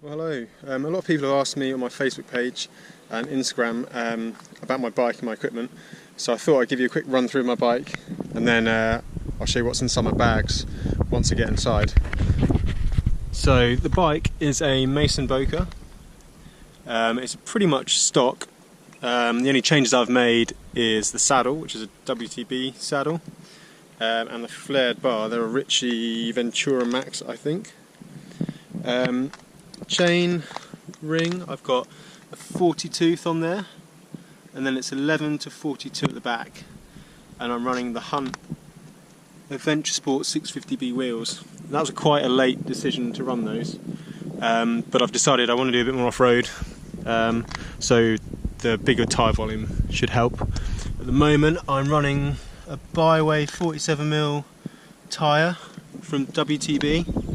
Well, hello. A lot of people have asked me on my Facebook page and Instagram about my bike and my equipment, so I thought I'd give you a quick run through my bike and then I'll show you what's inside my bags once I get inside. So the bike is a Mason Boker. It's pretty much stock. The only changes I've made is the saddle, which is a WTB saddle, and the flared bar. They're a Ritchie Ventura Max, I think. Chain ring, I've got a 40 tooth on there, and then it's 11 to 42 at the back, and I'm running the Hunt Adventure Sport 650B wheels. That was quite a late decision to run those, but I've decided I want to do a bit more off-road, so the bigger tyre volume should help. At the moment I'm running a Byway 47mm tyre from WTB.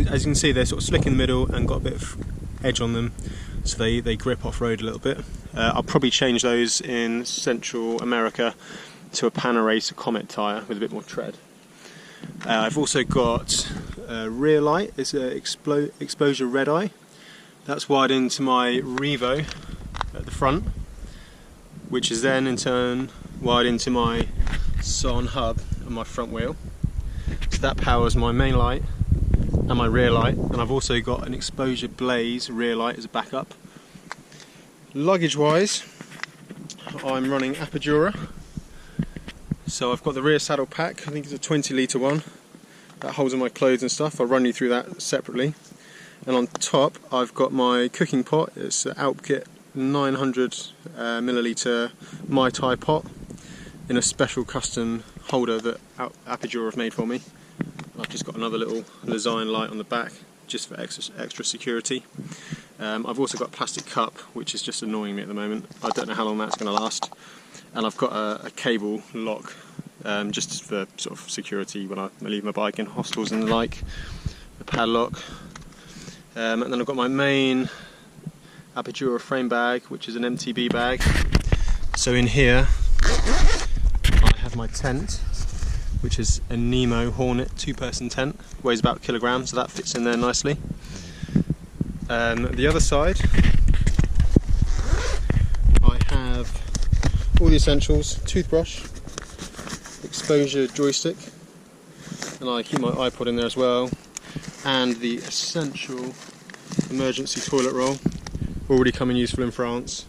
As you can see, they're sort of slick in the middle and got a bit of edge on them, so they grip off-road a little bit. I'll probably change those in Central America to a Panaracer Comet tyre with a bit more tread. I've also got a rear light. It's an exposure red eye. That's wired into my Revo at the front, which is then in turn wired into my Son hub on my front wheel. So that powers my main light and my rear light, and I've also got an exposure blaze rear light as a backup. Luggage wise, I'm running Apidura. So I've got the rear saddle pack, I think it's a 20 litre one, that holds all my clothes and stuff. I'll run you through that separately. And on top I've got my cooking pot. It's an Alpkit 900 milliliter Mai Tai pot in a special custom holder that Apidura have made for me. I've just got another little Design light on the back just for extra security. I've also got a plastic cup, which is just annoying me at the moment. I don't know how long that's going to last. And I've got a cable lock just for sort of security when I leave my bike in hostels and the like. A padlock. And then I've got my main Apidura frame bag, which is an MTB bag. So in here I have my tent, which is a Nemo Hornet 2-person tent, weighs about a kilogram, so that fits in there nicely. The other side, I have all the essentials: toothbrush, exposure joystick, and I keep my iPod in there as well, and the essential emergency toilet roll, already come in useful in France,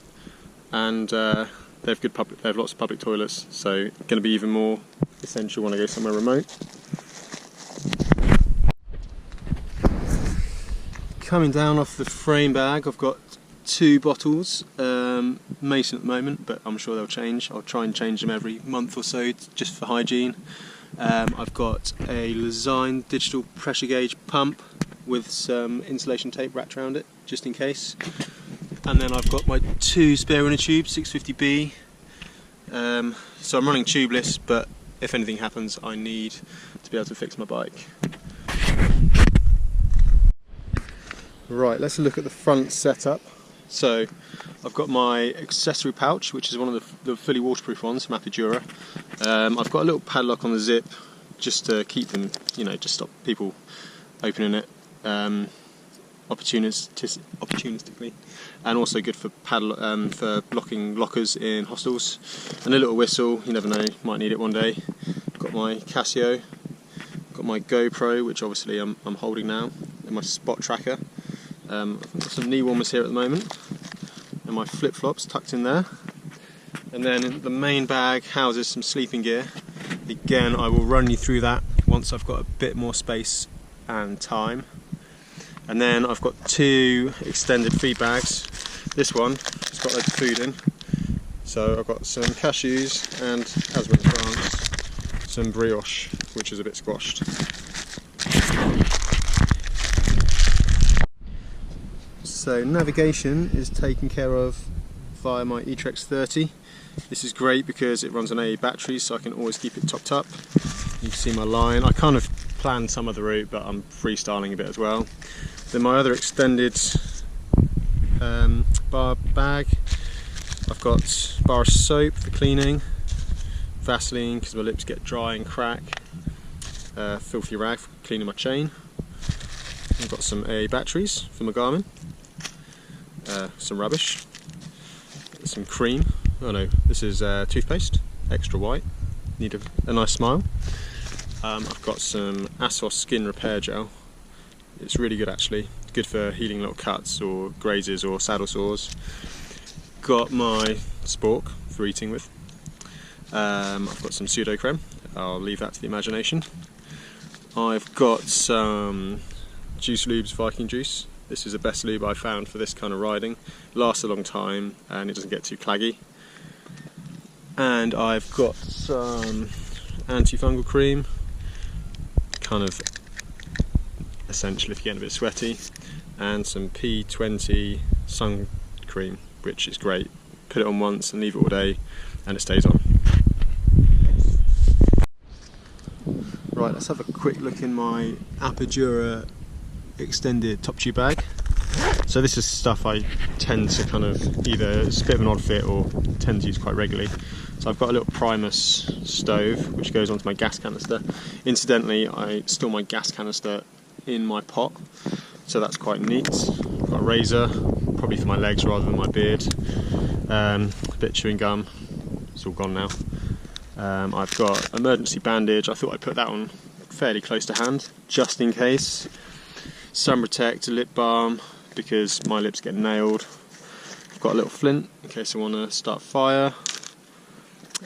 and they have lots of public toilets, so going to be even more essential when I go somewhere remote. Coming down off the frame bag, I've got 2 bottles, Mason at the moment, but I'm sure they'll change. I'll try and change them every month or so just for hygiene. I've got a Design digital pressure gauge pump with some insulation tape wrapped around it just in case. And then I've got my 2 spare inner tubes, 650B. So I'm running tubeless, but if anything happens I need to be able to fix my bike. Right, let's look at the front setup. So I've got my accessory pouch, which is one of the fully waterproof ones from Apidura. I've got a little padlock on the zip just to keep them, just stop people opening it opportunistically, and also good for blocking lockers in hostels. And a little whistle, you never know, might need it one day. Got my Casio, got my GoPro, which obviously I'm holding now, and my spot tracker. I've got some knee warmers here at the moment, and my flip-flops tucked in there. And then the main bag houses some sleeping gear. Again, I will run you through that once I've got a bit more space and time. And then I've got 2 extended feed bags. This one has got loads of food in. So I've got some cashews and, as we're in France, some brioche, which is a bit squashed. So navigation is taken care of via my eTrex 30. This is great because it runs on AA batteries, so I can always keep it topped up. You can see my line. I kind of planned some of the route, but I'm freestyling a bit as well. Then my other extended bar bag, I've got bar of soap for cleaning, Vaseline because my lips get dry and crack, filthy rag for cleaning my chain, I've got some AA batteries for my Garmin, some rubbish, some cream, oh no, this is toothpaste, extra white, need a nice smile. I've got some Asos skin repair gel. It's really good actually, it's good for healing little cuts or grazes or saddle sores. Got my spork for eating with. I've got some pseudo creme, I'll leave that to the imagination. I've got some Juice Lube's Viking Juice. This is the best lube I've found for this kind of riding. Lasts a long time and it doesn't get too claggy. And I've got some antifungal cream, kind of essential if you're getting a bit sweaty, and some P20 sun cream, which is great. Put it on once and leave it all day and it stays on. Right, let's have a quick look in my Apidura extended top tube bag. So this is stuff I tend to kind of either, it's a bit of an odd fit or tend to use quite regularly. So I've got a little Primus stove which goes onto my gas canister. Incidentally, I store my gas canister in my pot, so that's quite neat. I've got a razor, probably for my legs rather than my beard. A bit of chewing gum, it's all gone now. I've got emergency bandage, I thought I'd put that on fairly close to hand, just in case. Sun protect, lip balm, because my lips get nailed. I've got a little flint, in case I want to start fire.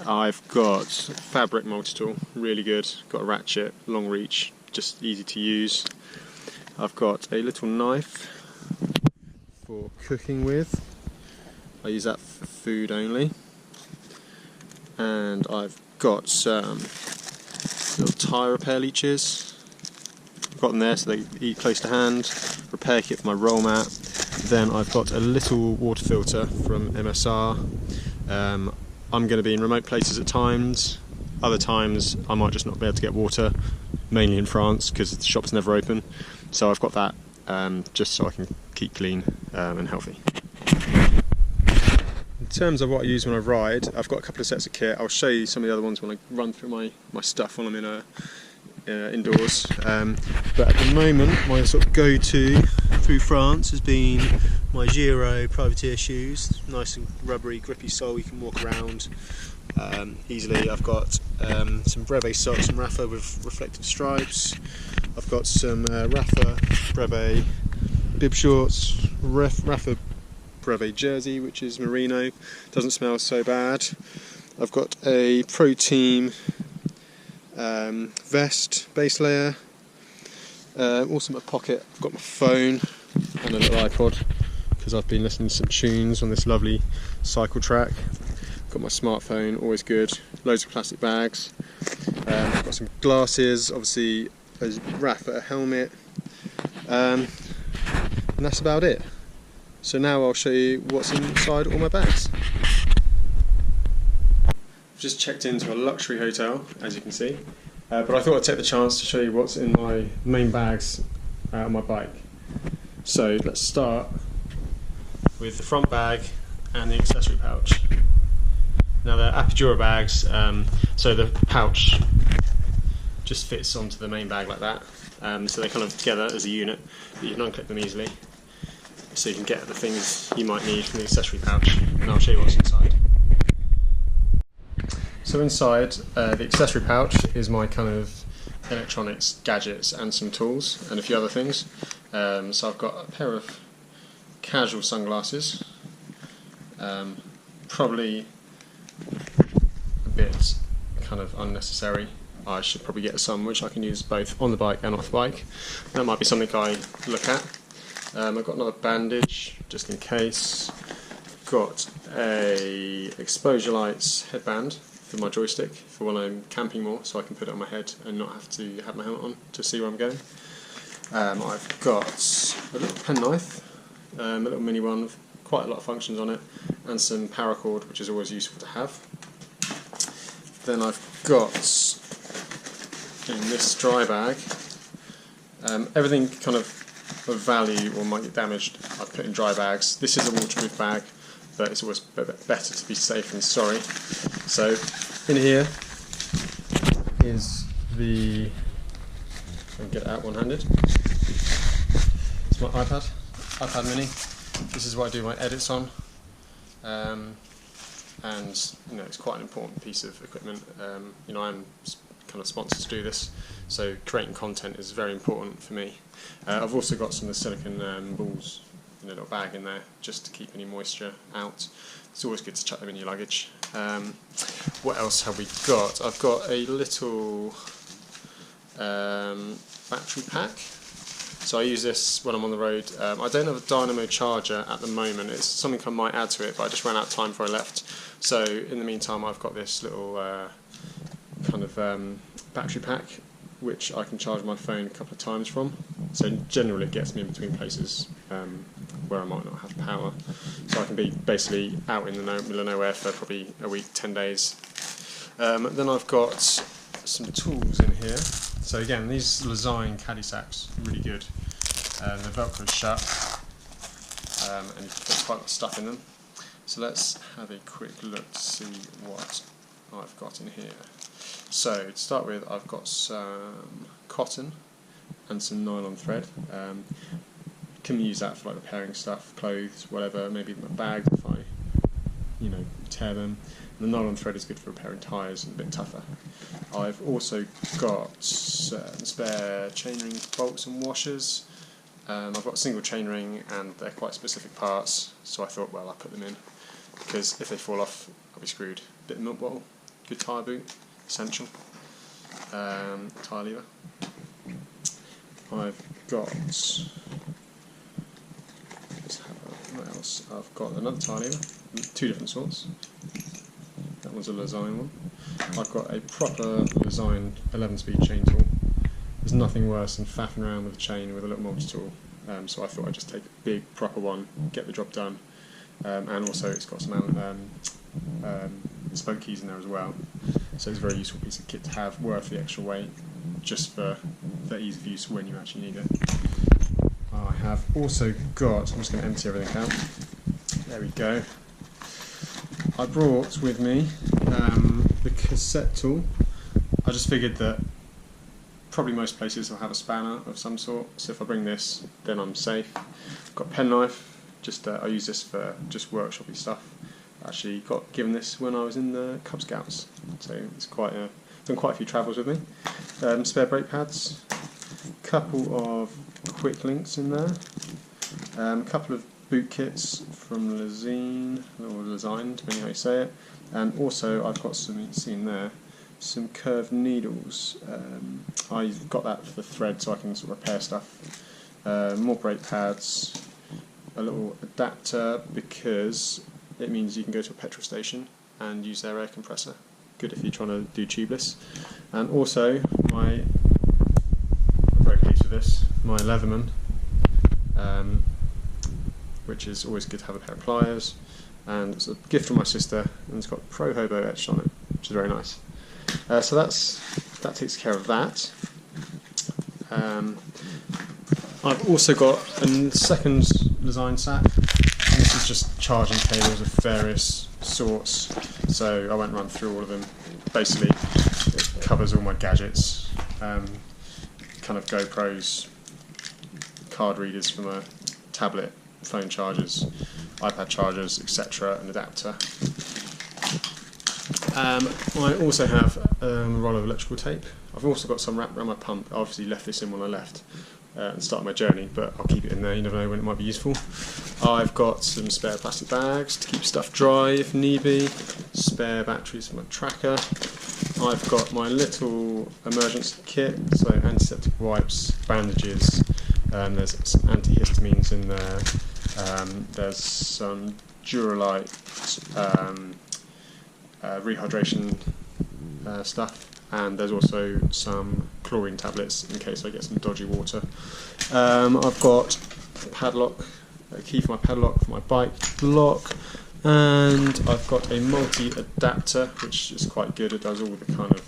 I've got fabric multi-tool, really good. Got a ratchet, long reach, just easy to use. I've got a little knife for cooking with. I use that for food only. And I've got some little tyre repair leeches. I've got them there so they eat close to hand. Repair kit for my roll mat. Then I've got a little water filter from MSR. I'm going to be in remote places at times. Other times I might just not be able to get water, mainly in France because the shop's never open. So I've got that just so I can keep clean and healthy. In terms of what I use when I ride, I've got a couple of sets of kit. I'll show you some of the other ones when I run through my stuff when I'm in indoors. But at the moment, my sort of go-to through France has been my Giro privateer shoes. Nice and rubbery, grippy sole, you can walk around easily. I've got some Breve socks from Rafa with reflective stripes. I've got some Rafa Breve bib shorts, Rafa Breve jersey, which is merino, doesn't smell so bad. I've got a Pro Team vest base layer. Also in my pocket I've got my phone and a little iPod because I've been listening to some tunes on this lovely cycle track. Got my smartphone, always good. Loads of plastic bags. I've got some glasses, obviously a Rafa helmet, and that's about it. So now I'll show you what's inside all my bags. I've just checked into a luxury hotel, as you can see, but I thought I'd take the chance to show you what's in my main bags on my bike. So let's start with the front bag and the accessory pouch. Now they're Apidura bags, so the pouch just fits onto the main bag like that. So they're kind of together as a unit, but you can unclip them easily. So you can get the things you might need from the accessory pouch, and I'll show you what's inside. So inside the accessory pouch is my kind of electronics, gadgets and some tools and a few other things. So I've got a pair of casual sunglasses, probably a bit kind of unnecessary. I should probably get some which I can use both on the bike and off the bike. That might be something I look at. I've got another bandage just in case. Got a exposure lights headband for my joystick for when I'm camping more, so I can put it on my head and not have to have my helmet on to see where I'm going. I've got a little penknife, a little mini one with quite a lot of functions on it, and some paracord, which is always useful to have. Then I've got in this dry bag everything kind of value or might get damaged I've put in dry bags. This is a waterproof bag, but it's always better to be safe than sorry. So in here is the, I can get it out one-handed, It's my iPad mini. This is what I do my edits on, and you know, it's quite an important piece of equipment. You know, I'm kind of sponsored to do this, so creating content is very important for me. I've also got some of the silicone balls in a little bag in there just to keep any moisture out. It's always good to chuck them in your luggage. What else have we got? I've got a little battery pack. So I use this when I'm on the road. I don't have a dynamo charger at the moment. It's something I might add to it, but I just ran out of time before I left. So in the meantime, I've got this little battery pack, which I can charge my phone a couple of times from. So generally it gets me in between places where I might not have power. So I can be basically out in the middle of nowhere for probably a week, 10 days. Then I've got some tools in here. So again, these Luggage caddy sacks are really good. The Velcro shut, and you can put quite a lot of stuff in them. So let's have a quick look to see what I've got in here. So to start with, I've got some cotton and some nylon thread. Can use that for like repairing stuff, clothes, whatever. Maybe my bags if I, you know, tear them. And the nylon thread is good for repairing tyres and a bit tougher. I've also got spare chainring bolts and washers. I've got a single chainring and they're quite specific parts, so I thought, well, I'll put them in because if they fall off, I'll be screwed. Bit of milk bottle, good tyre boot, essential. Tyre lever. I've got. What else? I've got another tyre lever, two different sorts. That one's a Luggage one. I've got a proper Luggage 11-speed chain tool. There's nothing worse than faffing around with a chain with a little multi-tool, so I thought I'd just take a big proper one, get the job done, and also it's got some spoke keys in there as well, so it's a very useful piece of kit to have, worth the extra weight, just for ease of use when you actually need it. I have also got, I'm just going to empty everything out, there we go. I brought with me the cassette tool. I just figured that probably most places will have a spanner of some sort, so if I bring this, then I'm safe. I've got a penknife, I use this for just workshoppy stuff. I actually got given this when I was in the Cub Scouts, so it's done quite a few travels with me. Spare brake pads, couple of quick links in there, a couple of boot kits from Luggage, or Luggage, depending how you say it, and also I've got some, you can see in there, some curved needles. I got that for the thread so I can sort of repair stuff. More brake pads, a little adapter because it means you can go to a petrol station and use their air compressor. Good if you're trying to do tubeless. And also I'm very pleased with this, my Leatherman, which is always good to have a pair of pliers, and it's a gift from my sister and it's got Pro Hobo etched on it, which is very nice. So that takes care of that. I've also got a second Luggage sack. This is just charging cables of various sorts, so I won't run through all of them. Basically, it covers all my gadgets, kind of GoPros, card readers from a tablet, phone chargers, iPad chargers, etc., an adapter. I also have a roll of electrical tape. I've also got some wrapped around my pump. I obviously left this in when I left and started my journey, but I'll keep it in there, you never know when it might be useful. I've got some spare plastic bags to keep stuff dry if need be, spare batteries for my tracker. I've got my little emergency kit, so antiseptic wipes, bandages, there's some antihistamines in there, there's some Duralite rehydration stuff, and there's also some chlorine tablets in case I get some dodgy water. I've got a padlock, a key for my padlock for my bike lock, and I've got a multi-adapter which is quite good. It does all the kind of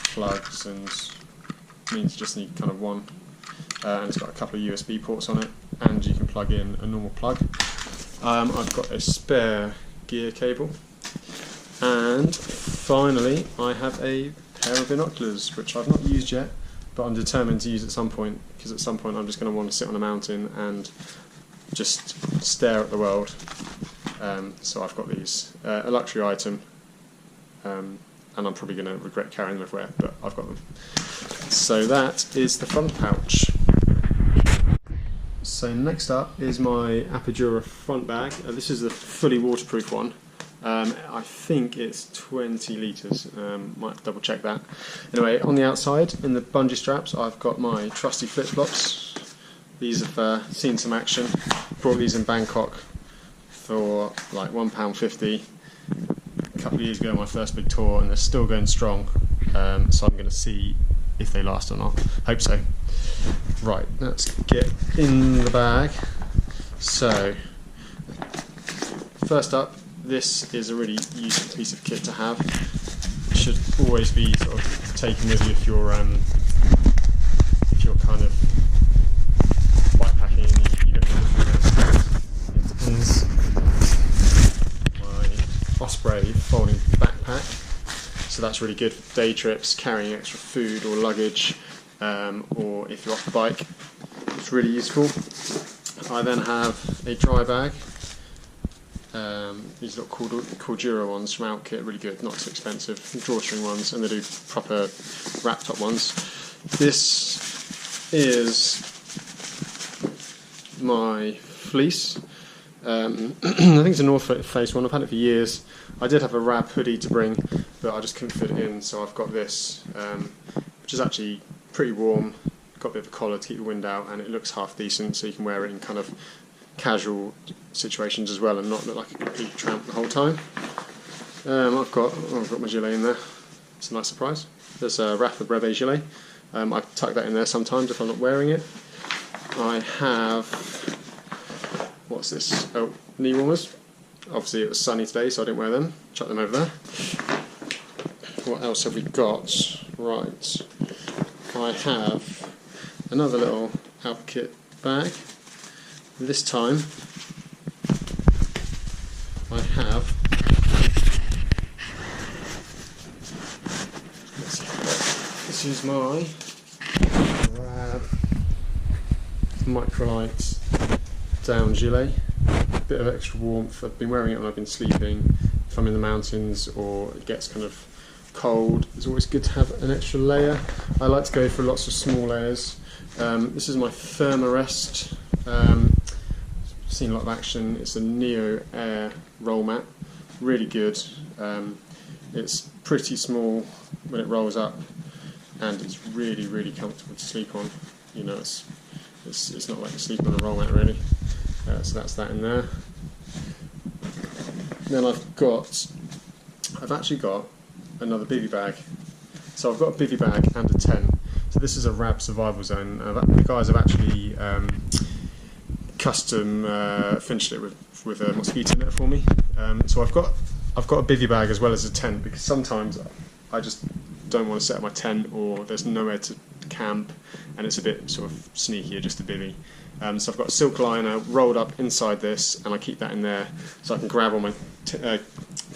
plugs and means you just need kind of one, and it's got a couple of USB ports on it, and you can plug in a normal plug. I've got a spare gear cable, and finally I have a pair of binoculars which I've not used yet, but I'm determined to use it at some point, because at some point I'm just going to want to sit on a mountain and just stare at the world. So I've got these, a luxury item, and I'm probably going to regret carrying them everywhere, but I've got them. So that is the front pouch. So next up is my Apidura front bag. This is the fully waterproof one. I think it's 20 litres, might have to double check that. Anyway, on the outside, in the bungee straps, I've got my trusty flip-flops. These have seen some action. Brought these in Bangkok for like £1.50 a couple of years ago, my first big tour, and they're still going strong. So I'm going to see if they last or not. Hope so. Right, let's get in the bag. So, first up, this is a really useful piece of kit to have. It should always be sort of taken with you if you're kind of bikepacking and you don't know. It is my Osprey folding backpack. So that's really good for day trips, carrying extra food or luggage, or if you're off the bike. It's really useful. I then have a dry bag. These little Cordura ones from Outkit, really good, not too expensive, drawstring ones, and they do proper wrap top ones. This is my fleece. I think it's a North Face one. I've had it for years. I did have a wrap hoodie to bring, but I just couldn't fit it in, so I've got this, which is actually pretty warm. Got a bit of a collar to keep the wind out, and it looks half decent, so you can wear it in kind of casual situations as well and not look like a complete tramp the whole time. I've got my gilet in there. It's a nice surprise. There's a Rafa Breve gilet. I tuck that in there sometimes if I'm not wearing it. I have, what's this? Oh, knee warmers. Obviously it was sunny today, so I didn't wear them. Chuck them over there. What else have we got? Right. I have another little Outkit bag. This time I have, this is my microlight down gilet. Bit of extra warmth. I've been wearing it when I've been sleeping, if I'm in the mountains or it gets kind of cold. It's always good to have an extra layer. I like to go for lots of small layers. This is my Thermarest. Seen a lot of action. It's a Neo Air roll mat, really good. It's pretty small when it rolls up, and it's really, really comfortable to sleep on. You know, it's not like you sleep on a roll mat really. So that's that in there. Then I've actually got another bivvy bag. So I've got a bivvy bag and a tent. So this is a RAB survival zone. The guys have actually custom finished it with a mosquito net for me. So I've got a bivvy bag as well as a tent, because sometimes I just don't want to set up my tent, or there's nowhere to camp and it's a bit sort of sneakier just a bivvy. So I've got a silk liner rolled up inside this, and I keep that in there so I can grab all my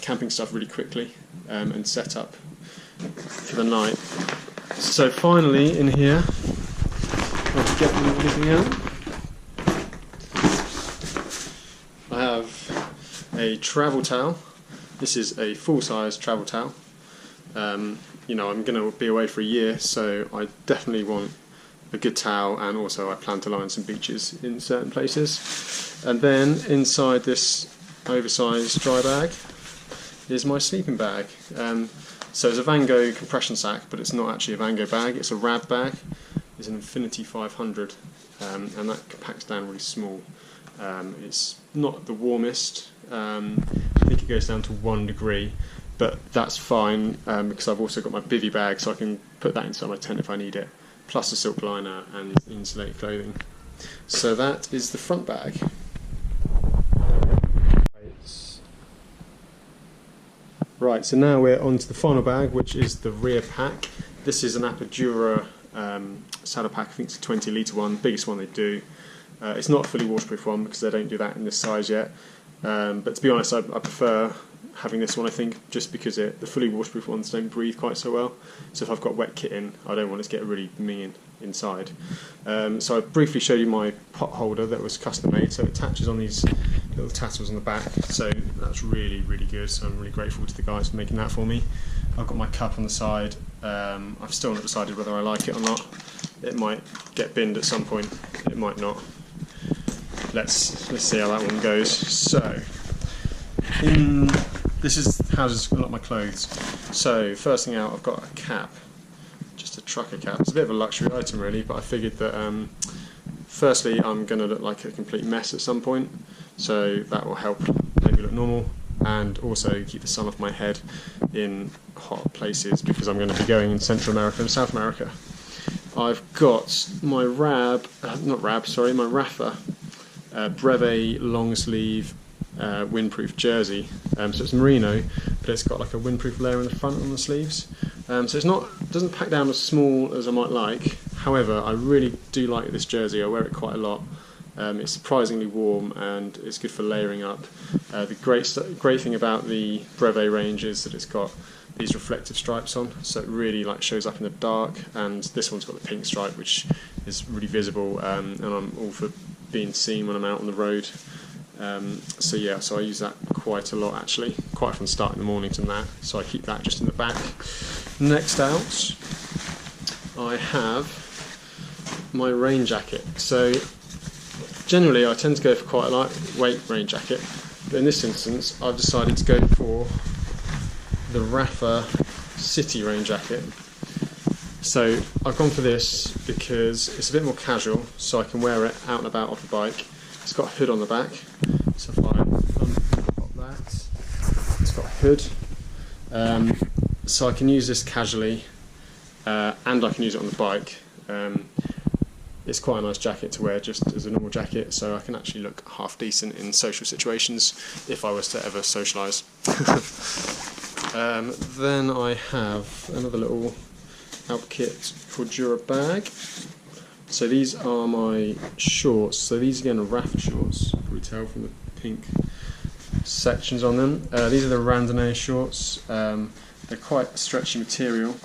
camping stuff really quickly and set up for the night. So finally in here, I'll get everything out. I have a travel towel. This is a full-size travel towel. You know, I'm going to be away for a year, so I definitely want a good towel, and also I plan to lie on some beaches in certain places. And then inside this oversized dry bag is my sleeping bag. So it's a Van Gogh compression sack, but it's not actually a Van Gogh bag, it's a RAB bag. It's an Infinity 500, and that compacts down really small. It's not the warmest. I think it goes down to 1 degree, but that's fine because I've also got my bivvy bag, so I can put that inside my tent if I need it, plus a silk liner and insulated clothing. So that is the front bag. Right, so now we're on to the final bag, which is the rear pack. This is an Apidura saddle pack. I think it's a 20 litre one, biggest one they do. It's not a fully waterproof one because they don't do that in this size yet. But to be honest, I prefer having this one, I think, just because the fully waterproof ones don't breathe quite so well. So if I've got wet kit in, I don't want it to get really minging inside. So I briefly showed you my pot holder that was custom made, so it attaches on these little tassels on the back, so that's really, really good. So I'm really grateful to the guys for making that for me. I've got my cup on the side. I've still not decided whether I like it or not. It might get binned at some point, it might not. Let's see how that one goes. So this is houses a lot of my clothes. So first thing out, I've got a cap, just a trucker cap. It's a bit of a luxury item really, but I figured that firstly I'm going to look like a complete mess at some point, so that will help make me look normal, and also keep the sun off my head in hot places, because I'm going to be going in Central America and South America. I've got my my Rafa Breve long sleeve windproof jersey. So it's merino, but it's got like a windproof layer in the front on the sleeves. So it doesn't pack down as small as I might like. However, I really do like this jersey. I wear it quite a lot. It's surprisingly warm and it's good for layering up. The great thing about the Breve range is that it's got these reflective stripes on, so it really shows up in the dark. And this one's got the pink stripe, which is really visible, and I'm all for being seen when I'm out on the road. So I use that quite a lot actually, quite from start in the morning to that, so I keep that just in the back. Next out, I have my rain jacket. So generally I tend to go for quite a lightweight rain jacket, but in this instance I've decided to go for the Rafa City rain jacket. So I've gone for this because it's a bit more casual, so I can wear it out and about off the bike. It's got a hood on the back, so if I unpop that, it's got a hood, so I can use this casually, and I can use it on the bike. It's quite a nice jacket to wear just as a normal jacket, so I can actually look half decent in social situations if I was to ever socialise. Then I have another little out kit called Dura bag. So these are my shorts. So these again are Rafa shorts. You can probably tell from the pink sections on them. These are the randonnée shorts. They're quite a stretchy material.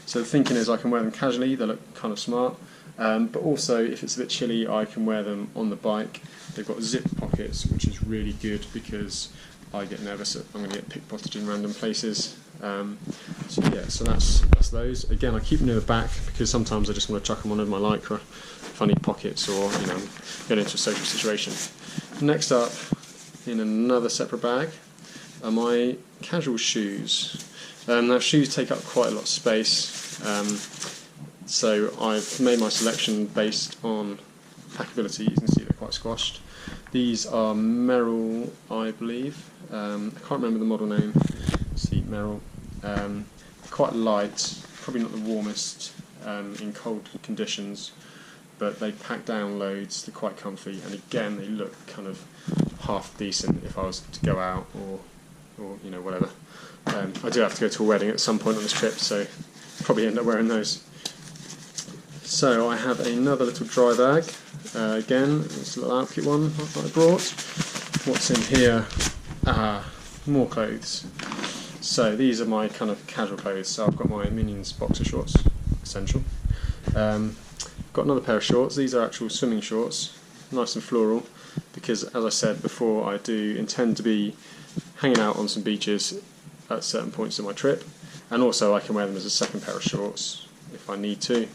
So the thinking is I can wear them casually. They look kind of smart. But also, if it's a bit chilly, I can wear them on the bike. They've got zip pockets, which is really good because I get nervous that I'm going to get pickpocketed in random places. So that's those. Again, I keep them near the back because sometimes I just want to chuck them on over my lycra, funny pockets, or get into a social situation. Next up, in another separate bag, are my casual shoes. Now shoes take up quite a lot of space, so I've made my selection based on packability. You can see they're quite squashed. These are Merrell, I believe. I can't remember the model name. See, Merrell. Quite light, probably not the warmest in cold conditions, but they pack down loads. They're quite comfy, and again, they look kind of half decent if I was to go out or whatever. I do have to go to a wedding at some point on this trip, so probably end up wearing those. So I have another little dry bag. Again, it's a little outfit one that I brought. What's in here? More clothes. So these are my kind of casual clothes. So I've got my Minions boxer shorts, essential. Got another pair of shorts. These are actual swimming shorts, nice and floral, because as I said before, I do intend to be hanging out on some beaches at certain points of my trip, and also I can wear them as a second pair of shorts if I need to.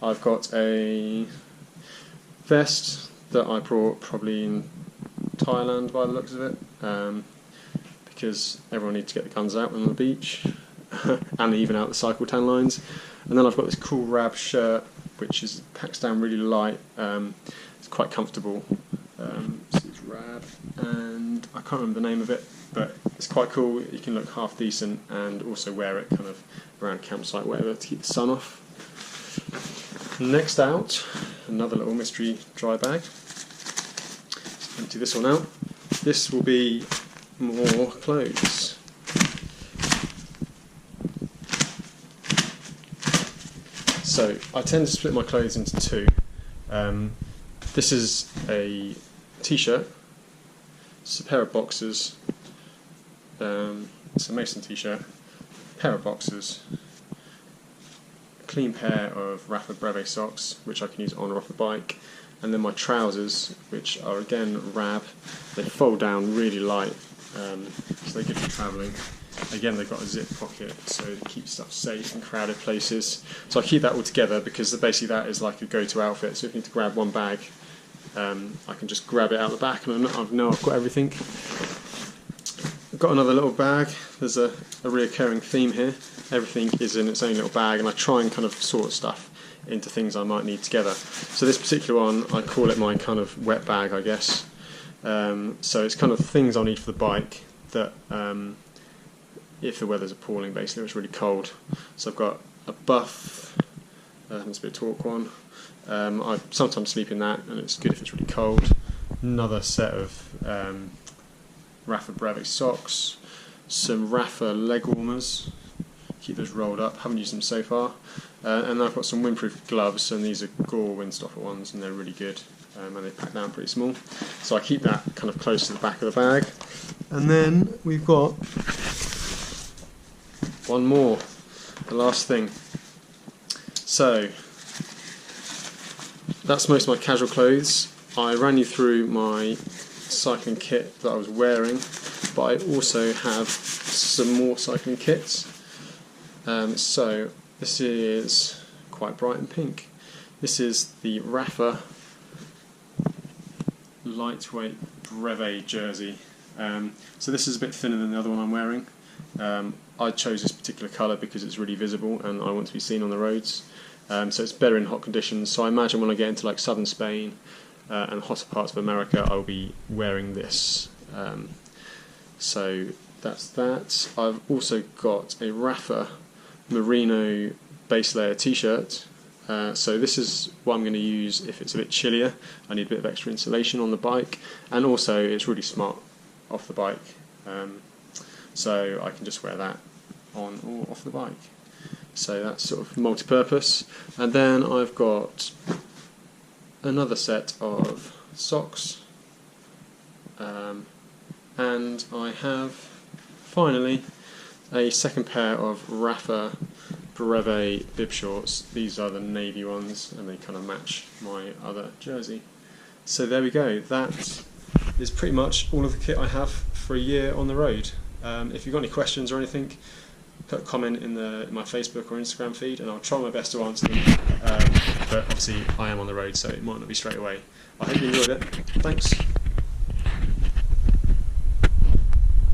I've got a vest that I brought probably in Thailand by the looks of it, because everyone needs to get the guns out on the beach and even out the cycle tan lines. And then I've got this cool Rab shirt which packs down really light. It's quite comfortable. So it's Rab, and I can't remember the name of it, but it's quite cool. You can look half decent and also wear it kind of around campsite, whatever, to keep the sun off. Next out, another little mystery dry bag. Just empty this one out. This will be more clothes. So I tend to split my clothes into two. This is a t-shirt, it's a pair of boxers, it's a Mason t-shirt, pair of boxers, a clean pair of Rafa Breve socks, which I can use on or off the bike, and then my trousers, which are again Rab. They fold down really light, so they're good for travelling. Again, they've got a zip pocket, so it keeps stuff safe in crowded places. So I keep that all together because basically that is like a go-to outfit. So if you need to grab one bag, I can just grab it out the back and I know I've got everything. I've got another little bag. There's a reoccurring theme here. Everything is in its own little bag, and I try and kind of sort stuff into things I might need together. So this particular one, I call it my kind of wet bag, I guess. So it's kind of things I'll need for the bike that, if the weather's appalling, basically, it's really cold. So I've got a buff, it's a bit of torque one. I sometimes sleep in that, and it's good if it's really cold. Another set of Rafa Breve socks, some Rafa leg warmers. Keep those rolled up. Haven't used them so far. And I've got some windproof gloves, and these are Gore windstopper ones, and they're really good. And they pack down pretty small. So I keep that kind of close to the back of the bag. And then we've got one more, the last thing. So that's most of my casual clothes. I ran you through my cycling kit that I was wearing, but I also have some more cycling kits. So this is quite bright and pink. This is the Rafa lightweight Breve jersey. So this is a bit thinner than the other one I'm wearing. I chose this particular colour because it's really visible and I want to be seen on the roads. So it's better in hot conditions. So I imagine when I get into like southern Spain and hotter parts of America, I'll be wearing this. So that's that. I've also got a Rafa merino base layer t-shirt. So this is what I'm going to use if it's a bit chillier. I need a bit of extra insulation on the bike, and also it's really smart off the bike. So I can just wear that on or off the bike. So that's sort of multi-purpose. And then I've got another set of socks, and I have finally a second pair of Rafa Breve bib shorts. These are the navy ones, and they kind of match my other jersey. So there we go. That is pretty much all of the kit I have for a year on the road. If you've got any questions or anything, put a comment in my Facebook or Instagram feed, and I'll try my best to answer them. But obviously I am on the road, so it might not be straight away. I hope you enjoyed it. Thanks.